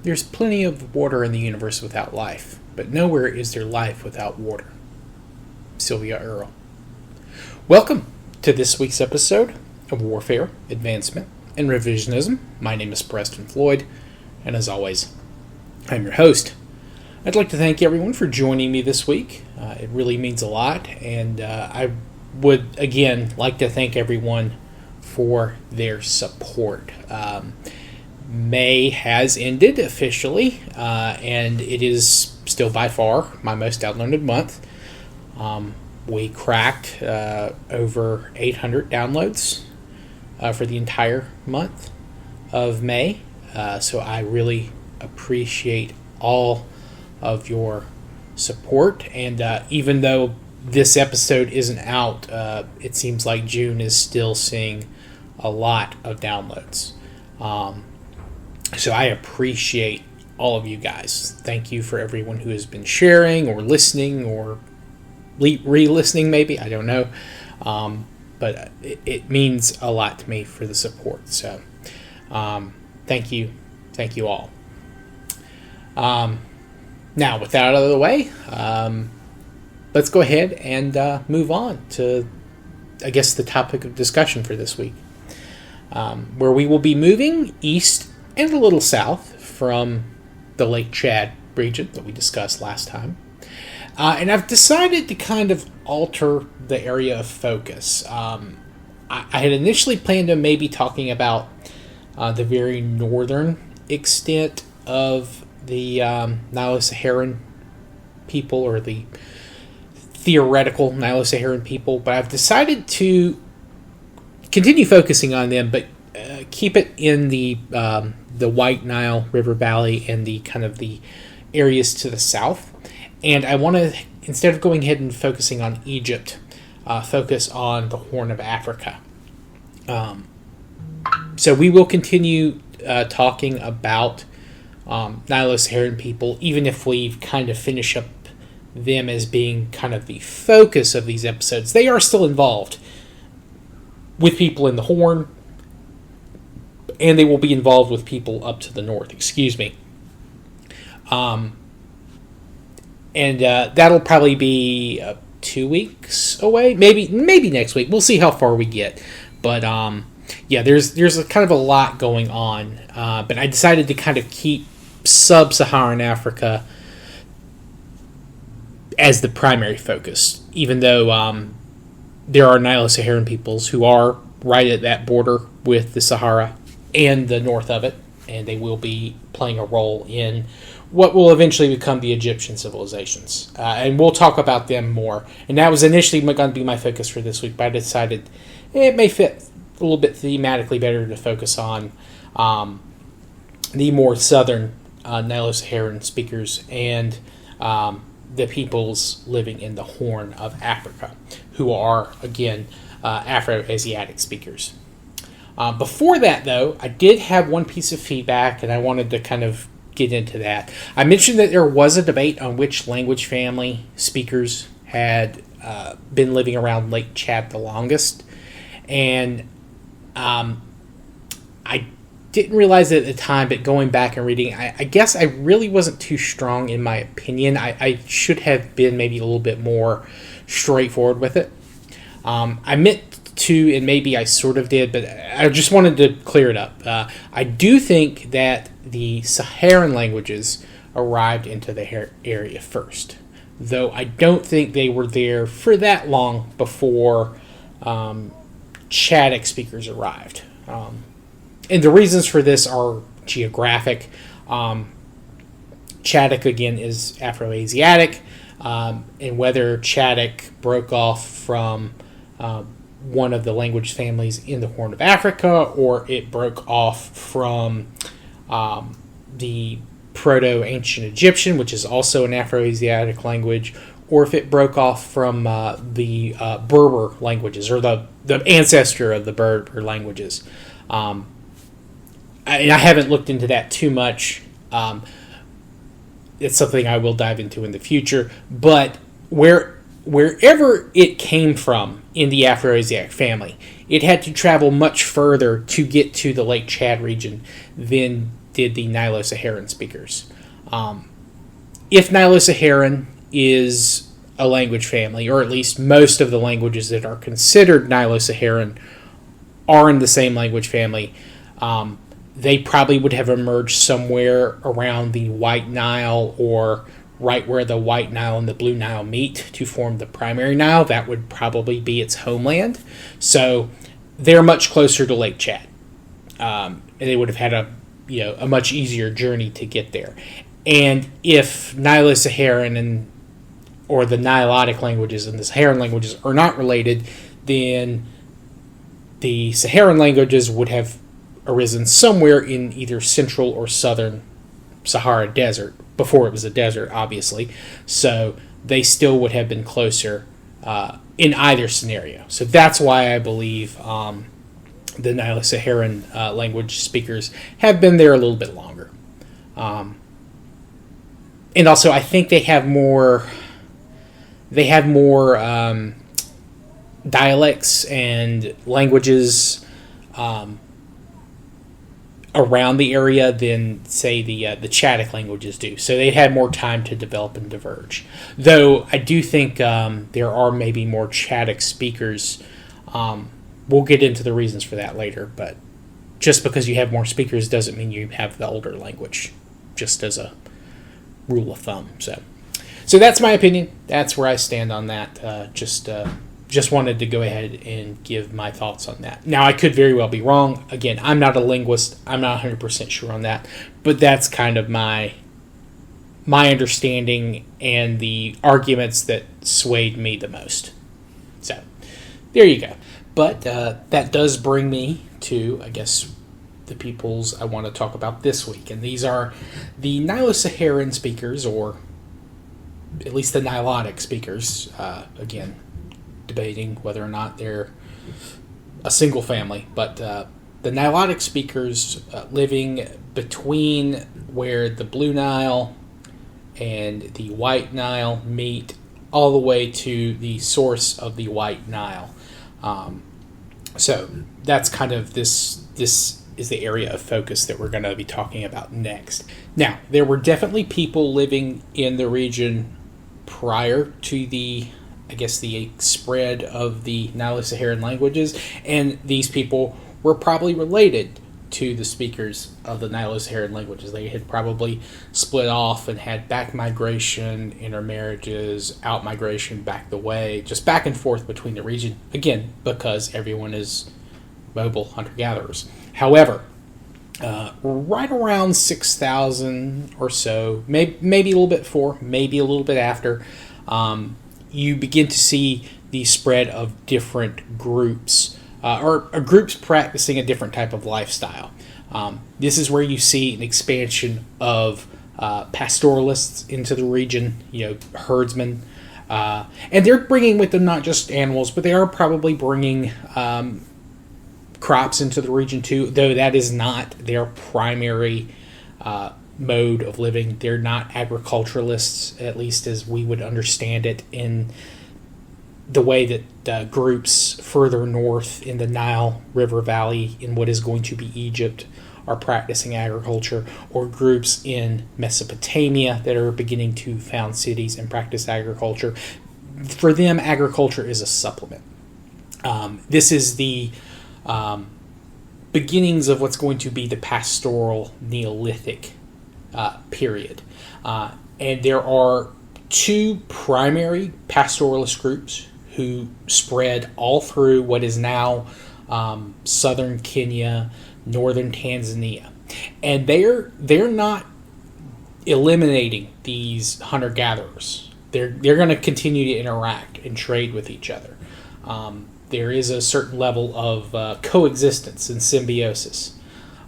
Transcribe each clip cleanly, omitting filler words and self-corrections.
There's plenty of water in the universe without life, but nowhere is there life without water. Sylvia Earle. Welcome to this week's episode of Warfare, Advancement, and Revisionism. My name is Preston Floyd, and as always, I'm your host. I'd like to thank everyone for joining me this week. It really means a lot, and I would, again, like to thank everyone for their support. May has ended officially, and it is still by far my most downloaded month. We cracked over 800 downloads for the entire month of May, so I really appreciate all of your support. And even though this episode isn't out, it seems like June is still seeing a lot of downloads. So I appreciate all of you guys. Thank you for everyone who has been sharing or listening or re-listening maybe. I don't know. But it means a lot to me for the support. So thank you. Thank you all. Now, with that out of the way, let's go ahead and move on to, I guess, the topic of discussion for this week, where we will be moving east and a little south from the Lake Chad region that we discussed last time. And I've decided to kind of alter the area of focus. I had initially planned on maybe talking about the very northern extent of the Nilo-Saharan people, or the theoretical Nilo-Saharan people, but I've decided to continue focusing on them, but keep it in the White Nile River Valley and the kind of the areas to the south. And I want to, instead of going ahead and focusing on Egypt, focus on the Horn of Africa. So we will continue talking about Nilo-Saharan people, even if we kind of finish up them as being kind of the focus of these episodes. They are still involved with people in the Horn, and they will be involved with people up to the north, And that'll probably be 2 weeks away, maybe next week. We'll see how far we get. But yeah, there's a kind of a lot going on. But I decided to kind of keep sub-Saharan Africa as the primary focus, even though there are Nilo-Saharan peoples who are right at that border with the Sahara and the north of it, and they will be playing a role in what will eventually become the Egyptian civilizations. And we'll talk about them more. And that was initially going to be my focus for this week, but I decided it may fit a little bit thematically better to focus on the more southern Nilo-Saharan speakers and the peoples living in the Horn of Africa, who are, again, Afro-Asiatic speakers. Before that, though, I did have one piece of feedback, and I wanted to kind of get into that. I mentioned that there was a debate on which language family speakers had been living around Lake Chad the longest, and I didn't realize it at the time, but going back and reading, I guess I really wasn't too strong in my opinion. I should have been maybe a little bit more straightforward with it. I meant to, and maybe I sort of did, but I just wanted to clear it up. I do think that the Saharan languages arrived into the area first, though I don't think they were there for that long before Chadic speakers arrived. And the reasons for this are geographic. Chadic, again, is Afro-Asiatic, and whether Chadic broke off from one of the language families in the Horn of Africa, or it broke off from the Proto-Ancient Egyptian, which is also an Afro-Asiatic language, or if it broke off from the Berber languages, or the ancestor of the Berber languages. And I haven't looked into that too much. It's something I will dive into in the future. But wherever it came from in the Afro-Asiatic family, it had to travel much further to get to the Lake Chad region than did the Nilo-Saharan speakers. If Nilo-Saharan is a language family, or at least most of the languages that are considered Nilo-Saharan are in the same language family, they probably would have emerged somewhere around the White Nile, or right where the White Nile and the Blue Nile meet to form the primary Nile. That would probably be its homeland. So they're much closer to Lake Chad. And they would have had a much easier journey to get there. And if Nilo-Saharan or the Nilotic languages and the Saharan languages are not related, then the Saharan languages would have arisen somewhere in either central or southern Sahara Desert, before it was a desert, obviously. So they still would have been closer in either scenario. So that's why I believe the Nilo-Saharan language speakers have been there a little bit longer. And also, I think they have more dialects and languages around the area than, say, the Chadic languages do. So they had more time to develop and diverge. Though I do think there are maybe more Chadic speakers. We'll get into the reasons for that later, but just because you have more speakers doesn't mean you have the older language, just as a rule of thumb. So that's my opinion. That's where I stand on that. Just wanted to go ahead and give my thoughts on that. Now, I could very well be wrong. Again, I'm not a linguist. I'm not 100% sure on that. But that's kind of my understanding and the arguments that swayed me the most. So, there you go. But that does bring me to, I guess, the peoples I want to talk about this week. And these are the Nilo-Saharan speakers, or at least the Nilotic speakers. Again, debating whether or not they're a single family, but the Nilotic speakers living between where the Blue Nile and the White Nile meet, all the way to the source of the White Nile. So that's kind of this is the area of focus that we're going to be talking about next. Now, there were definitely people living in the region prior to the spread of the Nilo-Saharan languages, and these people were probably related to the speakers of the Nilo-Saharan languages. They had probably split off and had back migration, intermarriages, out migration back the way, just back and forth between the region, again, because everyone is mobile hunter-gatherers. However, right around 6,000 or so, maybe a little bit before, maybe a little bit after, you begin to see the spread of different groups, or groups practicing a different type of lifestyle. This is where you see an expansion of pastoralists into the region, herdsmen. And they're bringing with them not just animals, but they are probably bringing crops into the region too, though that is not their primary mode of living. They're not agriculturalists, at least as we would understand it in the way that groups further north in the Nile River Valley, in what is going to be Egypt, are practicing agriculture, or groups in Mesopotamia that are beginning to found cities and practice agriculture. For them, agriculture is a supplement. This is the beginnings of what's going to be the pastoral Neolithic period. And there are two primary pastoralist groups who spread all through what is now southern Kenya, northern Tanzania. And they're not eliminating these hunter-gatherers. They're going to continue to interact and trade with each other. There is a certain level of coexistence and symbiosis.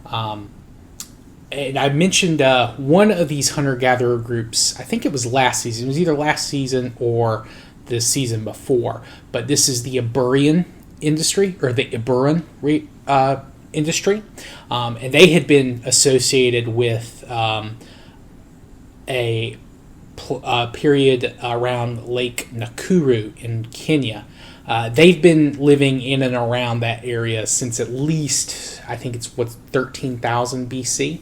And I mentioned one of these hunter-gatherer groups, I think it was last season. It was either last season or the season before. But this is the Eburran industry, or the Eburran industry. And they had been associated with a period around Lake Nakuru in Kenya. They've been living in and around that area since at least, I think it's 13,000 BC.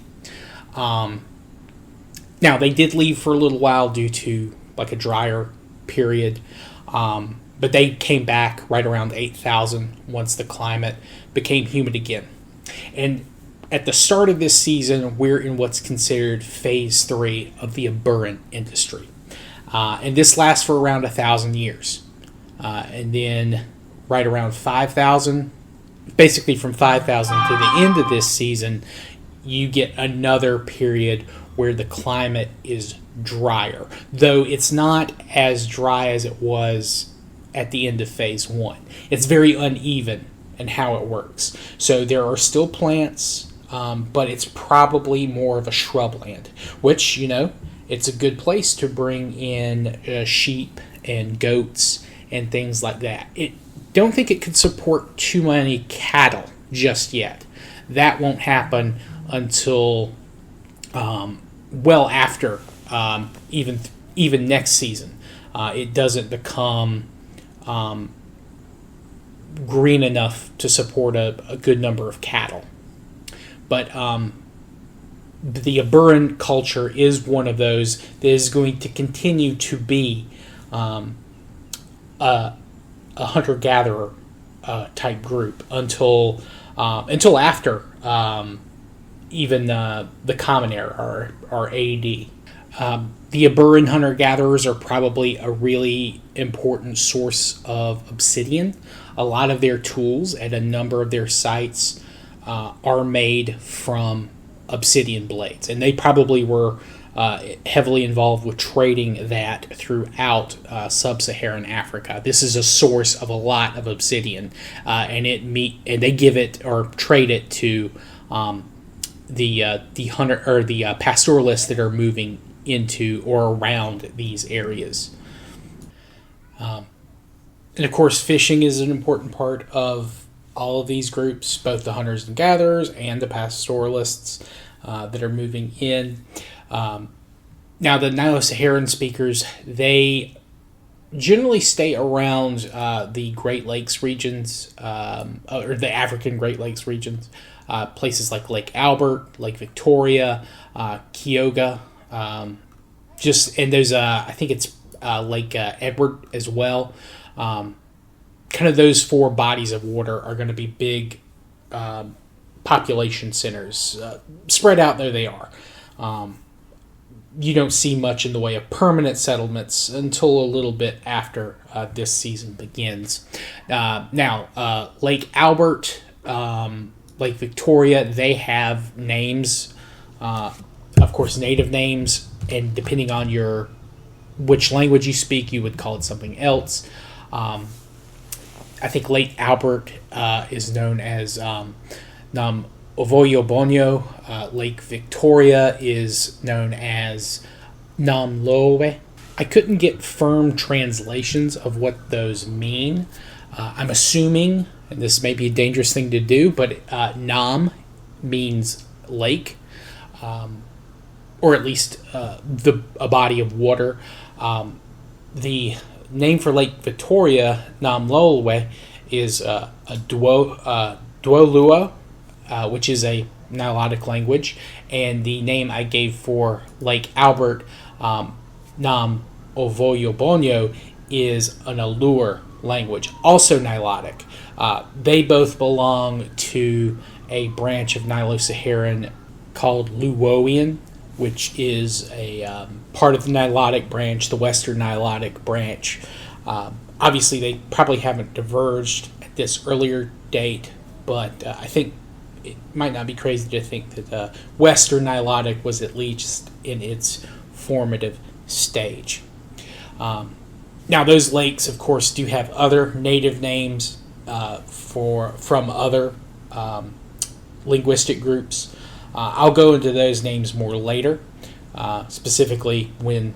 Now, they did leave for a little while due to like a drier period, but they came back right around 8,000 once the climate became humid again. And at the start of this season, we're in what's considered phase 3 of the Eburran industry. And this lasts for around 1,000 years. And then right around 5,000, basically from 5,000 to the end of this season, you get another period where the climate is drier, though it's not as dry as it was at the end of phase 1. It's very uneven in how it works. So there are still plants, but it's probably more of a shrubland, which, it's a good place to bring in sheep and goats and things like that. Don't think it could support too many cattle just yet. That won't happen until well after even next season. It doesn't become green enough to support a good number of cattle. But the Eburran culture is one of those that is going to continue to be a hunter-gatherer type group until after even the Common Era or AD. The Eburran hunter-gatherers are probably a really important source of obsidian. A lot of their tools at a number of their sites are made from obsidian blades, and they probably were heavily involved with trading that throughout sub-Saharan Africa. This is a source of a lot of obsidian, and they give it or trade it to the hunter or the pastoralists that are moving into or around these areas. And of course, fishing is an important part of all of these groups, both the hunters and gatherers and the pastoralists that are moving in. Now, the Nilo-Saharan speakers, they generally stay around the Great Lakes regions, or the African Great Lakes regions, places like Lake Albert, Lake Victoria, Kyoga, and there's I think it's Lake Edward as well. Kind of those 4 bodies of water are going to be big population centers. Spread out there they are. You don't see much in the way of permanent settlements until a little bit after this season begins. Now, Lake Albert, Lake Victoria, they have names, of course, native names, and depending on which language you speak, you would call it something else. I think Lake Albert is known as Nam Ovoyo Bonyo. Lake Victoria is known as Nam Lowe. I couldn't get firm translations of what those mean. I'm assuming, and this may be a dangerous thing to do, but Nam means lake, or at least a body of water. The name for Lake Victoria, Nam Lowe, is a Duolua, which is a Nilotic language, and the name I gave for Lake Albert, Nam Ovoyo Bonyo, is an Allure language, also Nilotic. They both belong to a branch of Nilo-Saharan called Luwoian, which is a part of the Nilotic branch, the Western Nilotic branch. Obviously, they probably haven't diverged at this earlier date, but I think it might not be crazy to think that Western Nilotic was at least in its formative stage. Now, those lakes, of course, do have other native names from other linguistic groups. I'll go into those names more later, specifically when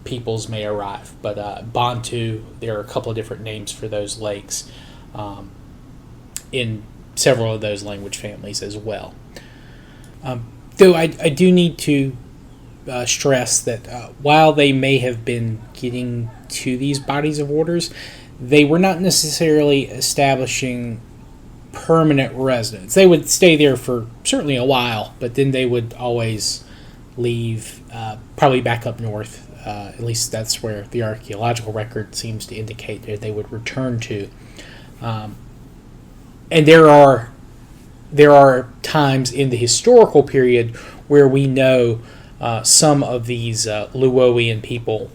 peoples may arrive. But Bantu, there are a couple of different names for those lakes in several of those language families as well. Though I do need to stress that while they may have been getting to these bodies of waters, they were not necessarily establishing permanent residence. They would stay there for certainly a while, but then they would always leave probably back up north. At least that's where the archaeological record seems to indicate that they would return to. And there are times in the historical period where we know some of these Luoian people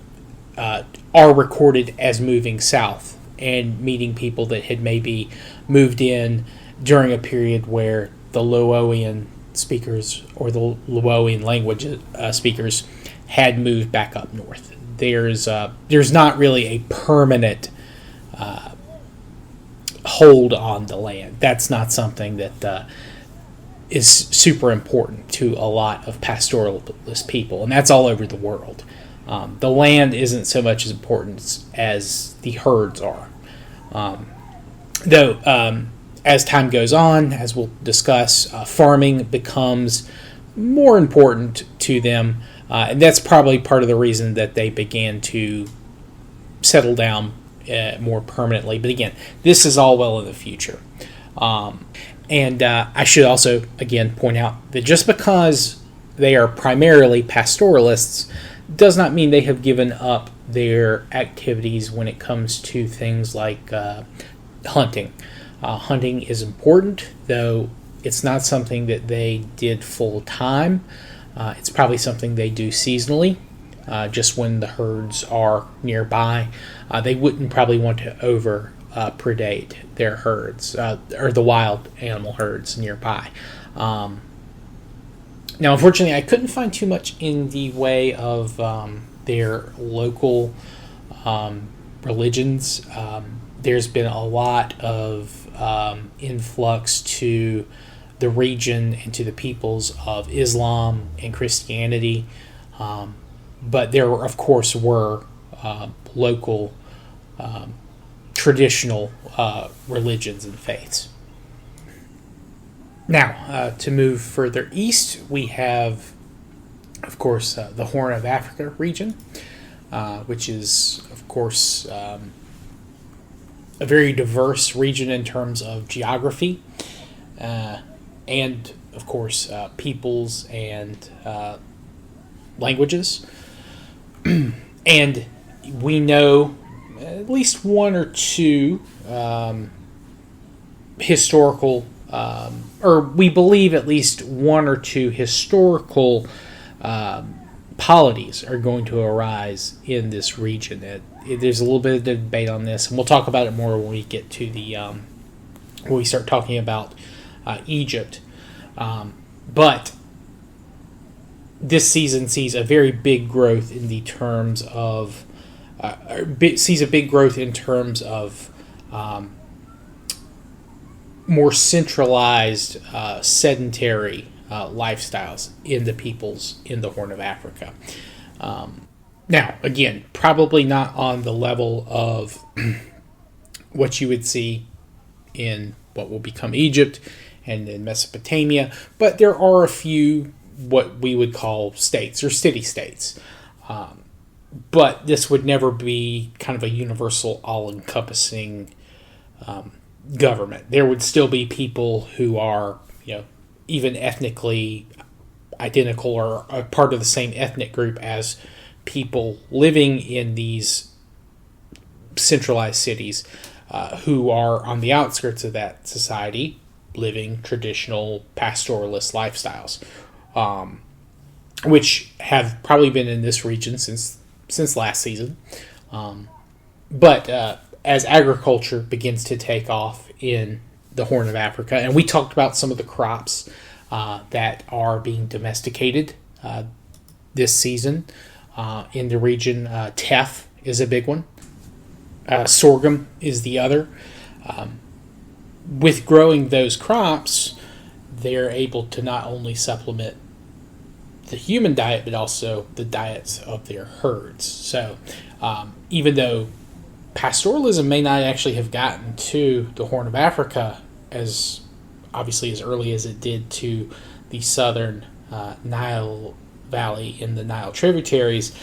are recorded as moving south and meeting people that had maybe moved in during a period where the Luoian speakers or the Luoian language speakers had moved back up north. There's not really a permanent hold on the land. That's not something that is super important to a lot of pastoralist people, and that's all over the world. The land isn't so much as important as the herds are. Though, as time goes on, as we'll discuss, farming becomes more important to them, and that's probably part of the reason that they began to settle down more permanently. But again, this is all well in the future. And I should also, again, point out that just because they are primarily pastoralists does not mean they have given up their activities when it comes to things like hunting. Hunting is important, though it's not something that they did full time. It's probably something they do seasonally, just when the herds are nearby. They wouldn't probably want to predate their herds, or the wild animal herds nearby. Now, unfortunately, I couldn't find too much in the way of their local religions. There's been a lot of influx to the region and to the peoples of Islam and Christianity, but there, of course, were local traditional religions and faiths. Now, to move further east, we have, of course, the Horn of Africa region, which is, of course, a very diverse region in terms of geography, and, of course, peoples and languages. And we know at least one or two historical, or we believe at least one or two historical polities are going to arise in this region. There's a little bit of debate on this, and we'll talk about it more when we get to the when we start talking about Egypt. But this season sees a very big growth in the terms of more centralized sedentary lifestyles in the peoples in the Horn of Africa. Now, again, probably not on the level of what you would see in what will become Egypt and in Mesopotamia, but there are a few what we would call states or city-states. But this would never be kind of a universal, all-encompassing government. There would still be people who are, even ethnically identical or a part of the same ethnic group as people living in these centralized cities, who are on the outskirts of that society, living traditional pastoralist lifestyles, which have probably been in this region since last season. But as agriculture begins to take off in the Horn of Africa, and we talked about some of the crops that are being domesticated this season in the region. Teff is a big one. Sorghum is the other. With growing those crops, they're able to not only supplement the human diet, but also the diets of their herds. So even though pastoralism may not actually have gotten to the Horn of Africa as early as it did to the southern Nile Valley in the Nile tributaries,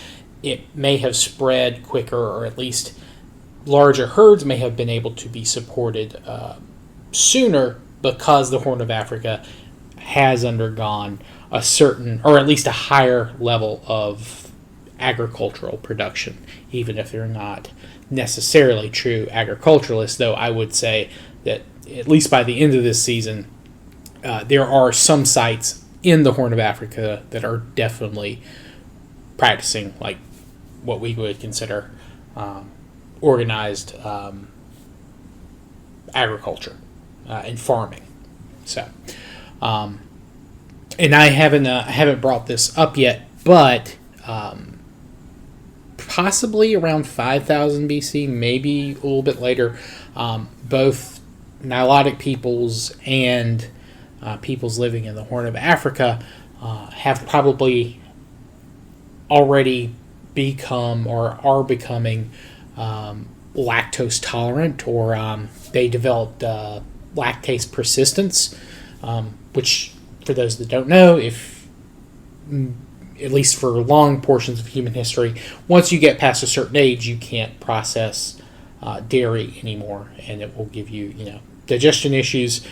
it may have spread quicker, or at least larger herds may have been able to be supported sooner, because the Horn of Africa has undergone a certain, or at least a higher level of agricultural production, even if they're not necessarily true agriculturalists, though I would say that at least by the end of this season, there are some sites in the Horn of Africa that are definitely practicing like what we would consider organized agriculture and farming. So, and I haven't brought this up yet, but possibly around 5000 BC, maybe a little bit later, both Nilotic peoples and peoples living in the Horn of Africa have probably already become or are becoming lactose tolerant, or they developed lactase persistence, which, for those that don't know, if at least for long portions of human history, once you get past a certain age, you can't process dairy anymore, and it will give you, digestion issues.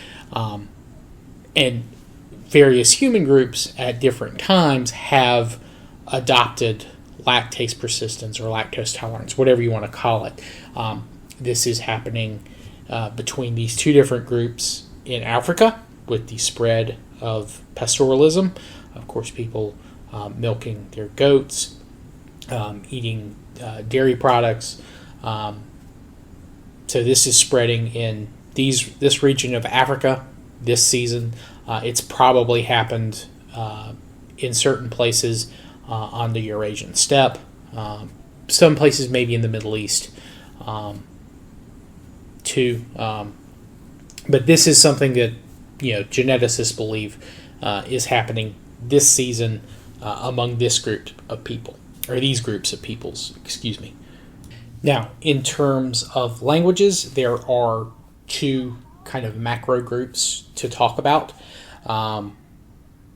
And various human groups at different times have adopted lactase persistence or lactose tolerance, whatever you want to call it. This is happening between these two different groups in Africa with the spread of pastoralism. Of course, people milking their goats, eating dairy products. So this is spreading in this region of Africa this season. It's probably happened in certain places on the Eurasian steppe. Some places maybe in the Middle East too. But this is something that geneticists believe is happening this season among this group of people, or these groups of peoples, excuse me. Now, in terms of languages, there are two kind of macro groups to talk about.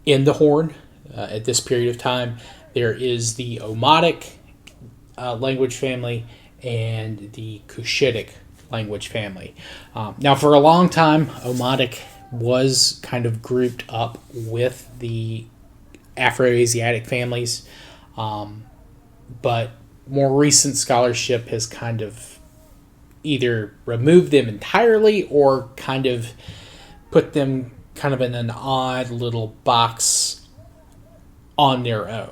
In the Horn, at this period of time, there is the Omotic language family and the Cushitic language family. Now, for a long time, Omotic was kind of grouped up with the Afro-Asiatic families, but more recent scholarship has kind of either removed them entirely or kind of put them kind of in an odd little box on their own.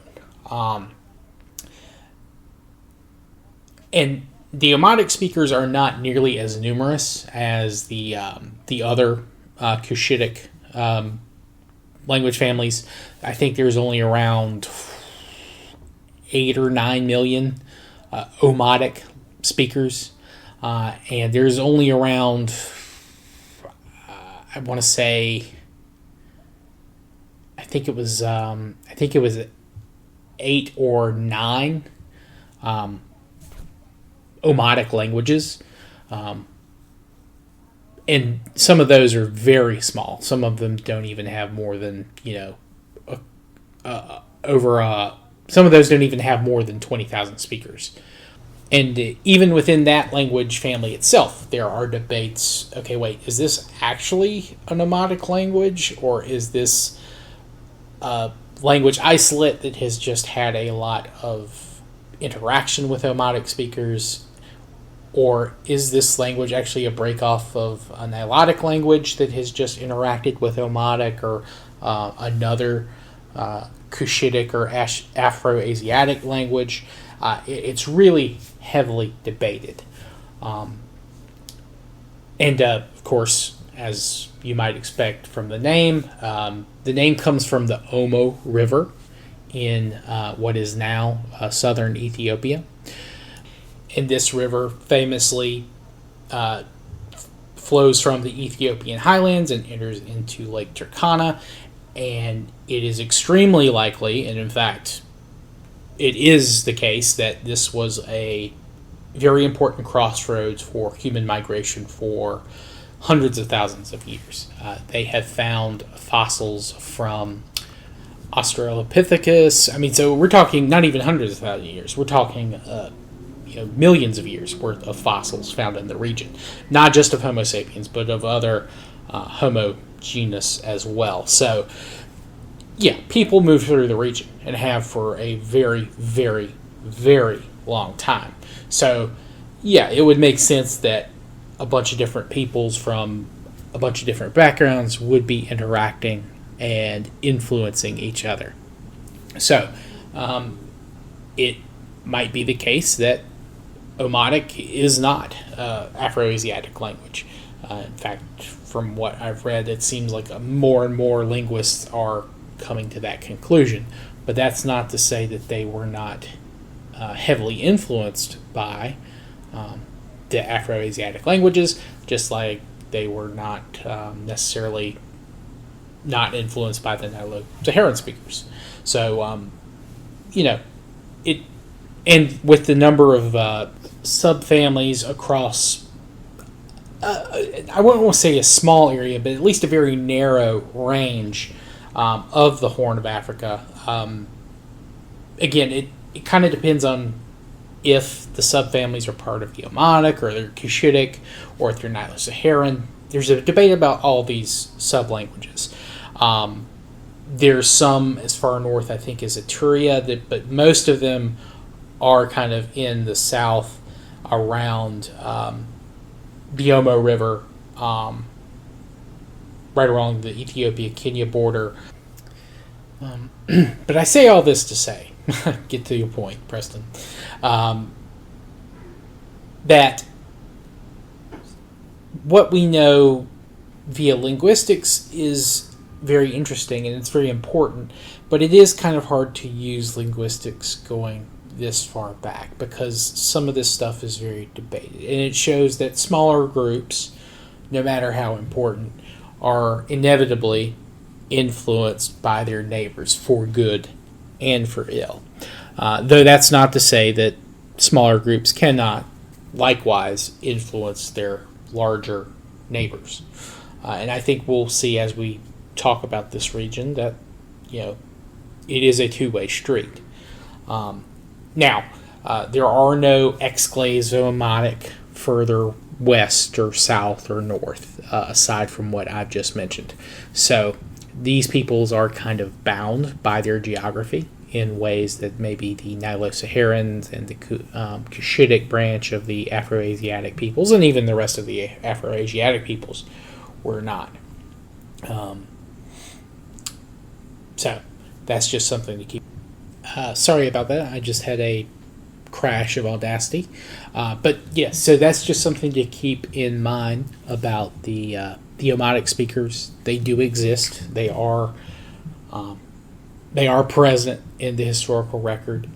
And the Omotic speakers are not nearly as numerous as the other Cushitic language families. I think there's only around 8 or 9 million Omotic speakers, and there's only around, I want to say, I think it was 8 or 9 Omotic languages, and some of those are very small. Some of them don't even have more than some of those don't even have more than 20,000 speakers. And even within that language family itself, there are debates. Okay, wait, is this actually an Omotic language, or is this a language isolate that has just had a lot of interaction with Omotic speakers? Or is this language actually a break-off of a Nilotic language that has just interacted with Omotic, or another Cushitic or Afro-Asiatic language? It's really heavily debated. And of course, as you might expect from the name comes from the Omo River in what is now southern Ethiopia. And this river famously flows from the Ethiopian highlands and enters into Lake Turkana. And it is extremely likely, and in fact, it is the case, that this was a very important crossroads for human migration for hundreds of thousands of years. They have found fossils from Australopithecus. I mean, so we're talking not even hundreds of thousands of years. We're talking millions of years worth of fossils found in the region, not just of Homo sapiens, but of other Homo genus as well. So, yeah, people move through the region and have for a very, very, very long time. So, yeah, it would make sense that a bunch of different peoples from a bunch of different backgrounds would be interacting and influencing each other. So, it might be the case that Omotic is not Afroasiatic language. In fact, from what I've read, it seems like more and more linguists are coming to that conclusion. But that's not to say that they were not heavily influenced by the Afroasiatic languages, just like they were not necessarily not influenced by the Nilo-Saharan speakers. So, it, and with the number of subfamilies across, I wouldn't want to say a small area, but at least a very narrow range of the Horn of Africa. Again, it kind of depends on if the subfamilies are part of the Omotic or they're Cushitic or if they're Nilo-Saharan. There's a debate about all these sub-languages. There's some as far north, I think, as Etruria, but most of them are kind of in the south around the Omo River, right along the Ethiopia-Kenya border. But I say all this to say, get to your point, Preston, that what we know via linguistics is very interesting and it's very important, but it is kind of hard to use linguistics going this far back because some of this stuff is very debated. And it shows that smaller groups, no matter how important, are inevitably influenced by their neighbors for good and for ill. Though that's not to say that smaller groups cannot likewise influence their larger neighbors. And I think we'll see as we talk about this region that, it is a two-way street. Now, there are no exclaves of Omotic further west or south or north, aside from what I've just mentioned. So these peoples are kind of bound by their geography in ways that maybe the Nilo-Saharans and the Cushitic branch of the Afroasiatic peoples, and even the rest of the Afroasiatic peoples, were not. So that's just something to keep. Sorry about that. I just had a crash of Audacity. But yes, so that's just something to keep in mind about the Omotic speakers. They do exist. They are present in the historical record.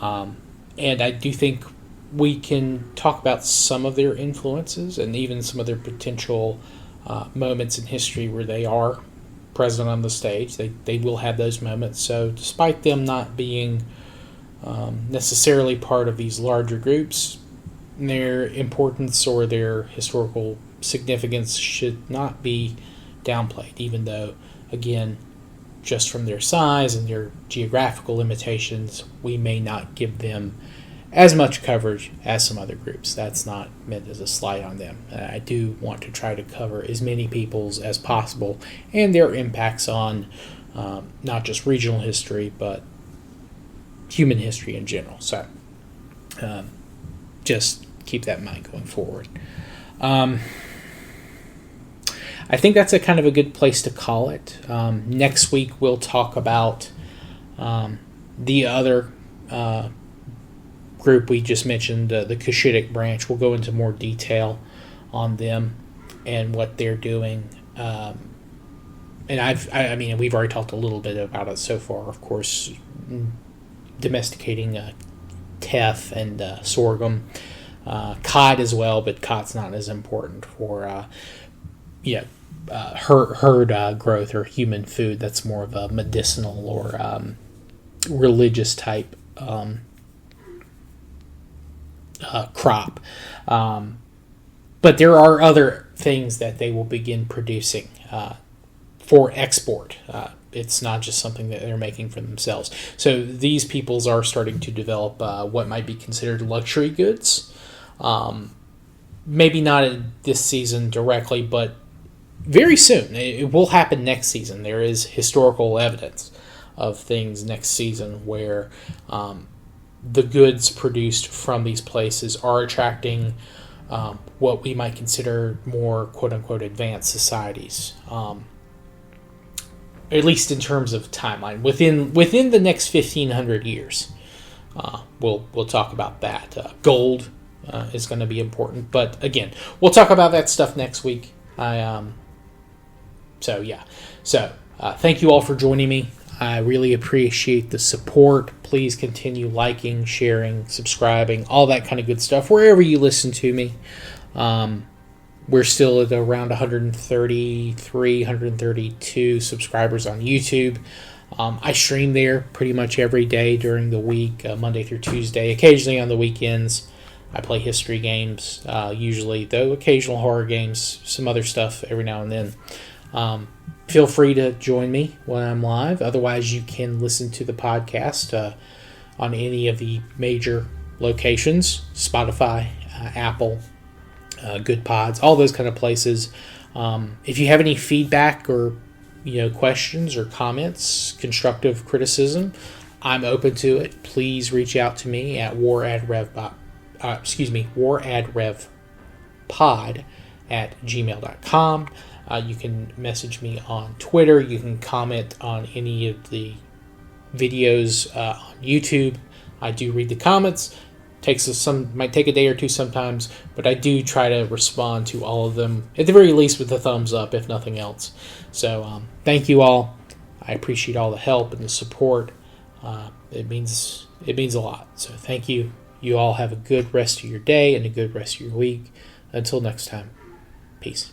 And I do think we can talk about some of their influences and even some of their potential moments in history where they are present on the stage. They will have those moments. So despite them not being necessarily part of these larger groups, their importance or their historical significance should not be downplayed, even though, again, just from their size and their geographical limitations, we may not give them as much coverage as some other groups. That's not meant as a slight on them. I do want to try to cover as many peoples as possible and their impacts on not just regional history, but human history in general. So just keep that in mind going forward. I think that's a kind of a good place to call it. Next week we'll talk about the other group we just mentioned, the Cushitic branch. We'll go into more detail on them and what they're doing. And we've already talked a little bit about it so far. Of course, domesticating teff and sorghum, cod as well, but cod's not as important for herd growth or human food. That's more of a medicinal or religious type crop. But there are other things that they will begin producing for export. It's not just something that they're making for themselves. So these peoples are starting to develop what might be considered luxury goods. Maybe not in this season directly, but very soon. It will happen next season. There is historical evidence of things next season where the goods produced from these places are attracting what we might consider more quote-unquote advanced societies. At least in terms of timeline. Within the next 1,500 years. We'll talk about that. Gold is going to be important. But again, we'll talk about that stuff next week. So thank you all for joining me. I really appreciate the support. Please continue liking, sharing, subscribing, all that kind of good stuff wherever you listen to me. We're still at around 133, 132 subscribers on YouTube. I stream there pretty much every day during the week, Monday through Tuesday. Occasionally on the weekends, I play history games, usually, though occasional horror games, some other stuff every now and then. Feel free to join me when I'm live. Otherwise, you can listen to the podcast on any of the major locations, Spotify, Apple, Good Pods, all those kind of places. If you have any feedback or questions or comments, constructive criticism, I'm open to it. Please reach out to me at waradrevpod@gmail.com. You can message me on Twitter. You can comment on any of the videos on YouTube. I do read the comments. Might take a day or two sometimes, but I do try to respond to all of them, at the very least with a thumbs up, if nothing else. So thank you all. I appreciate all the help and the support. It means a lot. So thank you. You all have a good rest of your day and a good rest of your week. Until next time, peace.